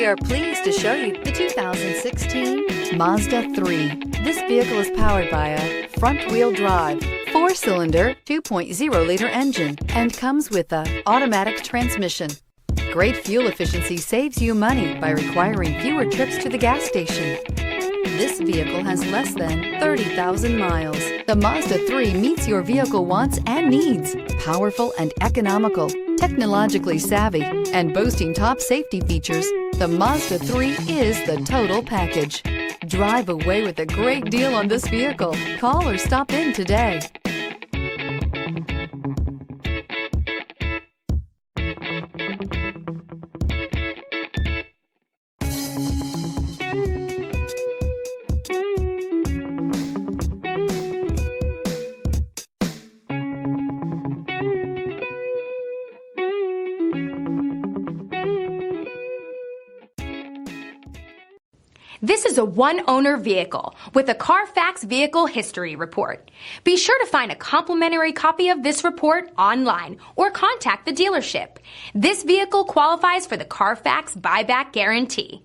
are pleased to show you the 2016 Mazda 3. This vehicle is powered by a front-wheel drive, 4-cylinder, 2.0-liter engine, and comes with an automatic transmission. Great fuel efficiency saves you money by requiring fewer trips to the gas station. This vehicle has less than 30,000 miles. The Mazda 3 meets your vehicle wants and needs. Powerful and economical, technologically savvy, and boasting top safety features, the Mazda 3 is the total package. Drive away with a great deal on this vehicle. Call or stop in today. This is a one-owner vehicle with a Carfax Vehicle History Report. Be sure to find a complimentary copy of this report online or contact the dealership. This vehicle qualifies for the Carfax Buyback Guarantee.